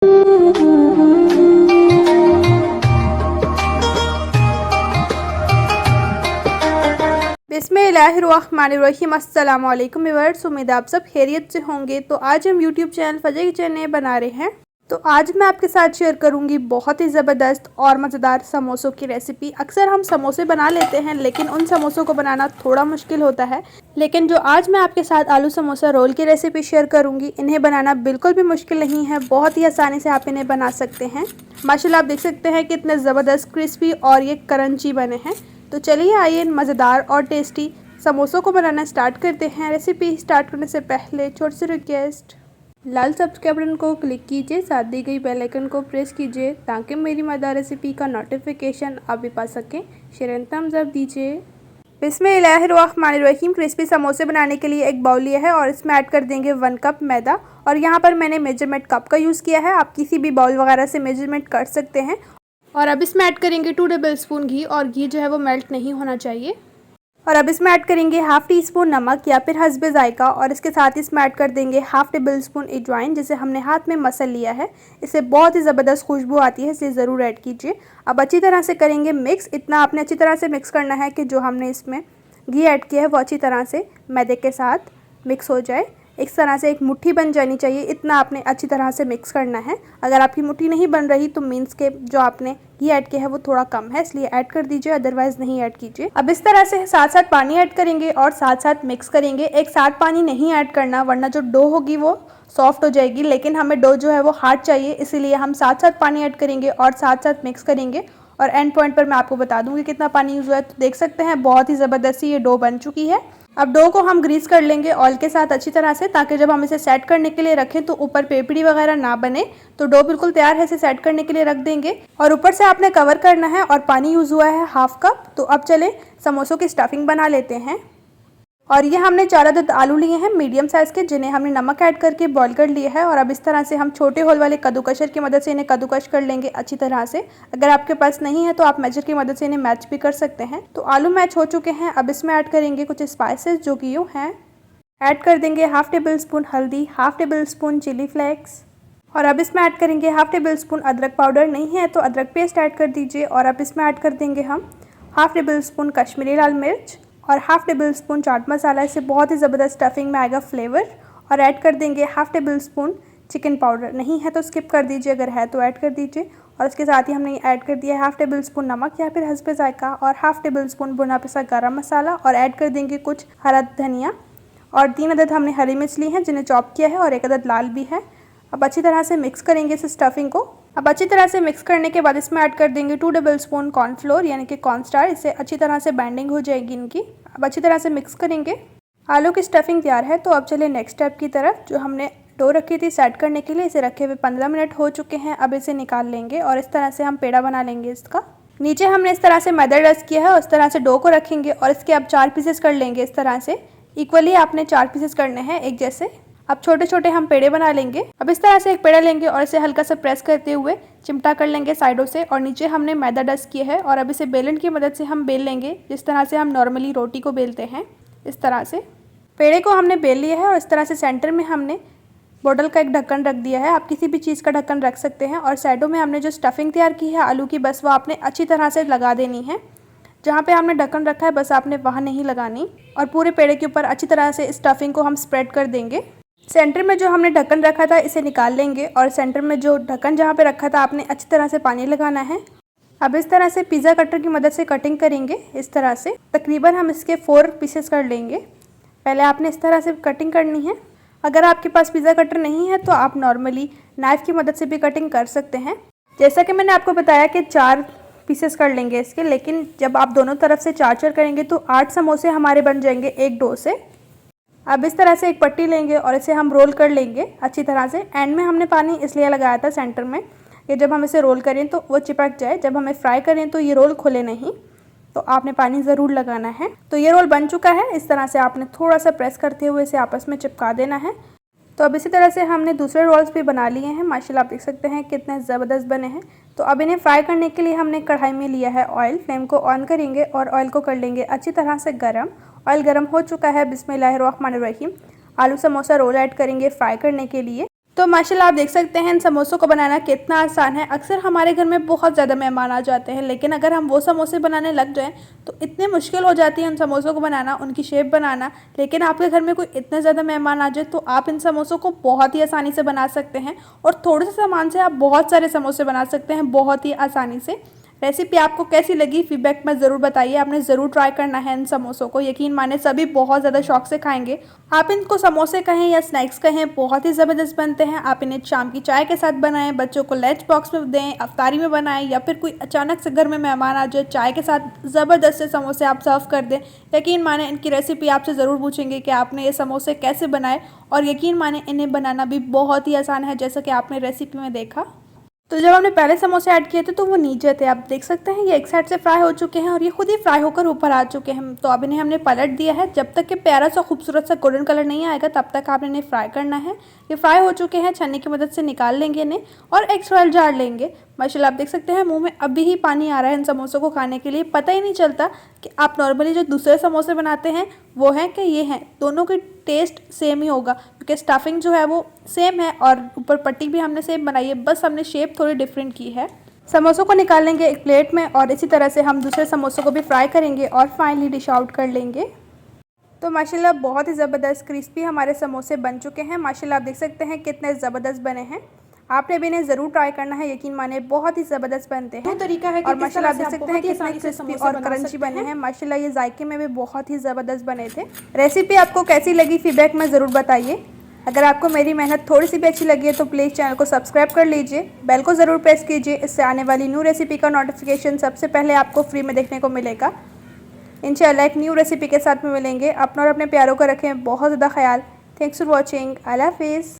बिस्मिल्लाहिर्रहमानिर्रहीम। अस्सलाम वालेकुम व्यूअर्स, उम्मीद आप सब खैरियत से होंगे। तो आज हम यूट्यूब चैनल फजर किचन में बना रहे हैं। तो आज मैं आपके साथ शेयर करूंगी बहुत ही ज़बरदस्त और मज़ेदार समोसों की रेसिपी। अक्सर हम समोसे बना लेते हैं लेकिन उन समोसों को बनाना थोड़ा मुश्किल होता है, लेकिन जो आज मैं आपके साथ आलू समोसा रोल की रेसिपी शेयर करूंगी, इन्हें बनाना बिल्कुल भी मुश्किल नहीं है। बहुत ही आसानी से आप इन्हें बना सकते हैं। माशाल्लाह आप देख सकते हैं कितने ज़बरदस्त क्रिस्पी और ये क्रंची बने हैं। तो चलिए आइए मज़ेदार और टेस्टी समोसों को बनाना स्टार्ट करते हैं। रेसिपी स्टार्ट करने से पहले छोटी सी रिक्वेस्ट, लाल सब्सक्राइब बटन को क्लिक कीजिए, साथ दी गई बेल आइकन को प्रेस कीजिए ताकि मेरी मज़ेदार रेसिपी का नोटिफिकेशन आप भी पा सकें। शेयर एंड थम्स अप दीजिए। बिस्मिल्लाहिर्रहमानिर्रहीम। क्रिस्पी समोसे बनाने के लिए एक बाउल लिया है और इसमें ऐड कर देंगे 1 कप मैदा। और यहाँ पर मैंने मेजरमेंट कप का यूज़ किया है, आप किसी भी बाउल वगैरह से मेजरमेंट कर सकते हैं। और अब इसमें ऐड करेंगे 2 टेबल स्पून घी, और घी जो है वो मेल्ट नहीं होना चाहिए। और अब इसमें ऐड करेंगे हाफ़ टी स्पून नमक या फिर हस्बे जायका, और इसके साथ इसमें ऐड कर देंगे हाफ़ टेबल स्पून अजवाइन, जिसे हमने हाथ में मसल लिया है। इससे बहुत ही ज़बरदस्त खुशबू आती है, इसलिए ज़रूर ऐड कीजिए। अब अच्छी तरह से करेंगे मिक्स। इतना आपने अच्छी तरह से मिक्स करना है कि जो हमने इसमें घी ऐड किया है वो अच्छी तरह से मैदे के साथ मिक्स हो जाए। इस तरह से एक मुट्ठी बन जानी चाहिए, इतना आपने अच्छी तरह से मिक्स करना है। अगर आपकी मुट्ठी नहीं बन रही तो मीन्स के जो आपने घी ऐड किया है वो थोड़ा कम है, इसलिए ऐड कर दीजिए, अदरवाइज़ नहीं ऐड कीजिए। अब इस तरह से साथ साथ पानी ऐड करेंगे और साथ साथ मिक्स करेंगे। एक साथ पानी नहीं ऐड करना, वरना जो डो होगी वो सॉफ्ट हो जाएगी, लेकिन हमें डो जो है वो हार्ड चाहिए, इसीलिए हम साथ साथ पानी ऐड करेंगे और साथ साथ मिक्स करेंगे। और एंड पॉइंट पर मैं आपको बता दूंगी कितना पानी यूज़ हुआ है। तो देख सकते हैं बहुत ही ज़बरदस्त ये डो बन चुकी है। अब डो को हम ग्रीस कर लेंगे ऑयल के साथ अच्छी तरह से, ताकि जब हम इसे सेट करने के लिए रखें तो ऊपर पेपड़ी वगैरह ना बने। तो डो बिल्कुल तैयार है, इसे सेट करने के लिए रख देंगे। और ऊपर से आपने कवर करना है, और पानी यूज़ हुआ है हाफ़ कप। तो अब चले समोसों की स्टफिंग बना लेते हैं। और ये हमने 4 अदद आलू लिए हैं मीडियम साइज़ के, जिन्हें हमने नमक ऐड करके बॉईल कर लिया है। और अब इस तरह से हम छोटे होल वाले कद्दूकशर की मदद से इन्हें कद्दूकश कर लेंगे अच्छी तरह से। अगर आपके पास नहीं है तो आप मैचर की मदद से इन्हें मैच भी कर सकते हैं। तो आलू मैच हो चुके हैं। अब इसमें ऐड करेंगे कुछ स्पाइसेस जो कि यूँ हैं। ऐड कर देंगे हाफ़ टेबल स्पून हल्दी, half tablespoon chilli flakes. और अब इसमें ऐड करेंगे हाफ़ टेबल स्पून अदरक पाउडर, नहीं है तो अदरक पेस्ट ऐड कर दीजिए। और अब इसमें ऐड कर देंगे हम हाफ़ टेबल स्पून कश्मीरी लाल मिर्च और half table spoon chaat masala. इससे बहुत ही ज़बरदस्त स्टफिंग में आएगा फ्लेवर। और ऐड कर देंगे half table spoon chicken powder, नहीं है तो स्किप कर दीजिए, अगर है तो ऐड कर दीजिए। और इसके साथ ही हमने ऐड कर दिया है हाफ़ टेबल स्पून नमक या फिर हस्बे जायका, और हाफ़ टेबल स्पून भुना पिसा गरम मसाला। और ऐड कर देंगे कुछ हरा धनिया, और 3 अदद हमने हरी मिर्च ली हैं जिन्हें चॉप किया है, और 1 अदद लाल भी है। अब अच्छी तरह से मिक्स करेंगे इस स्टफिंग को। अब अच्छी तरह से मिक्स करने के बाद इसमें ऐड कर देंगे 2 टेबल स्पून कॉर्नफ्लोर यानी कि कॉर्नस्टार, इससे अच्छी तरह से बाइंडिंग हो जाएगी इनकी। अब अच्छी तरह से मिक्स करेंगे। आलू की स्टफिंग तैयार है। तो अब चलिए नेक्स्ट स्टेप की तरफ। जो हमने डो रखी थी सेट करने के लिए, इसे रखे हुए 15 मिनट हो चुके हैं। अब इसे निकाल लेंगे और इस तरह से हम पेड़ा बना लेंगे इसका। नीचे हमने इस तरह से मैदा डस्ट किया है और इस तरह से डो को रखेंगे, और इसके अब 4 पीसेस कर लेंगे। इस तरह से इक्वली आपने 4 पीसेस करने हैं एक जैसे। अब छोटे छोटे हम पेड़े बना लेंगे। अब इस तरह से एक पेड़ा लेंगे और इसे हल्का सा प्रेस करते हुए चिमटा कर लेंगे साइडों से, और नीचे हमने मैदा डस्ट किया है। और अब इसे बेलन की मदद से हम बेल लेंगे, जिस तरह से हम नॉर्मली रोटी को बेलते हैं। इस तरह से पेड़े को हमने बेल लिया है, और इस तरह से सेंटर में हमने बोतल का एक ढक्कन रख दिया है। आप किसी भी चीज़ का ढक्कन रख सकते हैं। और साइडों में हमने जो स्टफिंग तैयार की है आलू की, बस वो आपने अच्छी तरह से लगा देनी है। जहाँ पे हमने ढक्कन रखा है बस आपने वहाँ नहीं लगानी। और पूरे पेड़े के ऊपर अच्छी तरह से स्टफिंग को हम स्प्रेड कर देंगे। सेंटर में जो हमने ढक्कन रखा था इसे निकाल लेंगे, और सेंटर में जो ढक्कन जहाँ पे रखा था आपने अच्छी तरह से पानी लगाना है। अब इस तरह से पिज़्ज़ा कटर की मदद से कटिंग करेंगे। इस तरह से तकरीबन हम इसके 4 पीसेस कर लेंगे। पहले आपने इस तरह से कटिंग करनी है। अगर आपके पास पिज़्ज़ा कटर नहीं है तो आप नॉर्मली नाइफ़ की मदद से भी कटिंग कर सकते हैं। जैसा कि मैंने आपको बताया कि 4 पीसेस कर लेंगे इसके, लेकिन जब आप दोनों तरफ से 4 करेंगे तो 8 समोसे हमारे बन जाएंगे एक डो से। अब इस तरह से एक पट्टी लेंगे और इसे हम रोल कर लेंगे अच्छी तरह से। एंड में हमने पानी इसलिए लगाया था सेंटर में कि जब हम इसे रोल करें तो वो चिपक जाए, जब हमें फ्राई करें तो ये रोल खुले नहीं। तो आपने पानी ज़रूर लगाना है। तो ये रोल बन चुका है। इस तरह से आपने थोड़ा सा प्रेस करते हुए इसे आपस में चिपका देना है। तो अब इसी तरह से हमने दूसरे रोल्स भी बना लिए हैं। माशाल्लाह आप देख सकते हैं कितने ज़बरदस्त बने हैं। तो अब इन्हें फ्राई करने के लिए हमने कढ़ाई में लिया है ऑयल। फ्लेम को ऑन करेंगे और ऑयल को कर लेंगे अच्छी तरह से गर्म। ऑयल गर्म हो चुका है। बिस्मिल्लाहिर्रहमानिर्रहीम। आलू समोसा रोल ऐड करेंगे फ्राई करने के लिए। तो माशाल्लाह आप देख सकते हैं इन समोसों को बनाना कितना आसान है। अक्सर हमारे घर में बहुत ज़्यादा मेहमान आ जाते हैं, लेकिन अगर हम वो समोसे बनाने लग जाएं तो इतनी मुश्किल हो जाती है उन समोसों को बनाना, उनकी शेप बनाना। लेकिन आपके घर में कोई इतने ज़्यादा मेहमान आ जाए तो आप इन समोसों को बहुत ही आसानी से बना सकते हैं, और थोड़े से सामान से आप बहुत सारे समोसे बना सकते हैं बहुत ही आसानी से। रेसिपी आपको कैसी लगी फीडबैक में ज़रूर बताइए। आपने ज़रूर ट्राई करना है इन समोसों को, यकीन माने सभी बहुत ज़्यादा शौक से खाएंगे। आप इनको समोसे कहें या स्नैक्स कहें, बहुत ही ज़बरदस्त बनते हैं। आप इन्हें शाम की चाय के साथ बनाएं, बच्चों को लंच बॉक्स में दें, अफ्तारी में बनाएं, या फिर कोई अचानक से घर में मेहमान आ जाए, चाय के साथ ज़बरदस्त से समोसे आप सर्व कर दें। यकीन माने इनकी रेसिपी आपसे ज़रूर पूछेंगे कि आपने ये समोसे कैसे बनाए, और यकीन माने इन्हें बनाना भी बहुत ही आसान है, जैसा कि आपने रेसिपी में देखा। तो जब हमने पहले समोसे ऐड किए थे तो वो नीचे थे, आप देख सकते हैं ये एक साइड से फ्राई हो चुके हैं और ये खुद ही फ्राई होकर ऊपर आ चुके हैं। तो अब इन्हें हमने पलट दिया है। जब तक कि प्यारा सा खूबसूरत सा गोल्डन कलर नहीं आएगा तब तक आपने इन्हें फ्राई करना है। ये फ्राई हो चुके हैं, छन्नी की मदद से निकाल लेंगे इन्हें और एक्स्ट्रा ऑयल झाड़ लेंगे। माशाल्लाह आप देख सकते हैं मुंह में अभी ही पानी आ रहा है इन समोसों को खाने के लिए। पता ही नहीं चलता कि आप नॉर्मली जो दूसरे समोसे बनाते हैं वो हैं कि ये हैं, दोनों की टेस्ट सेम ही होगा, क्योंकि स्टफिंग जो है वो सेम है और ऊपर पट्टी भी हमने सेम बनाई है, बस हमने शेप थोड़ी डिफरेंट की है। समोसों को निकाल लेंगे एक प्लेट में और इसी तरह से हम दूसरे समोसों को भी फ्राई करेंगे और फाइनली डिश आउट कर लेंगे। तो माशाल्लाह बहुत ही ज़बरदस्त क्रिस्पी हमारे समोसे बन चुके हैं। माशाल्लाह आप देख सकते हैं कितने ज़बरदस्त बने हैं। आपने भी इन्हें ज़रूर ट्राई करना है, यकीन माने बहुत ही ज़बरदस्त बनते हैं। तरीका है और माशाल्लाह आप देख सकते हैं कितने क्रिस्पी और क्रंची बने हैं। माशाल्लाह ये जायके में भी बहुत ही ज़बरदस्त बने थे। रेसिपी आपको कैसी लगी फीडबैक में ज़रूर बताइए। अगर आपको मेरी मेहनत थोड़ी सी भी अच्छी लगी है तो प्लीज़ चैनल को सब्सक्राइब कर लीजिए, बेल को ज़रूर प्रेस कीजिए, इससे आने वाली न्यू रेसिपी का नोटिफिकेशन सबसे पहले आपको फ्री में देखने को मिलेगा। इंशाल्लाह एक न्यू रेसिपी के साथ में मिलेंगे। अपना और अपने प्यारों का रखें बहुत ज़्यादा ख्याल। Thanks for watching. अल्लाह हाफिज़।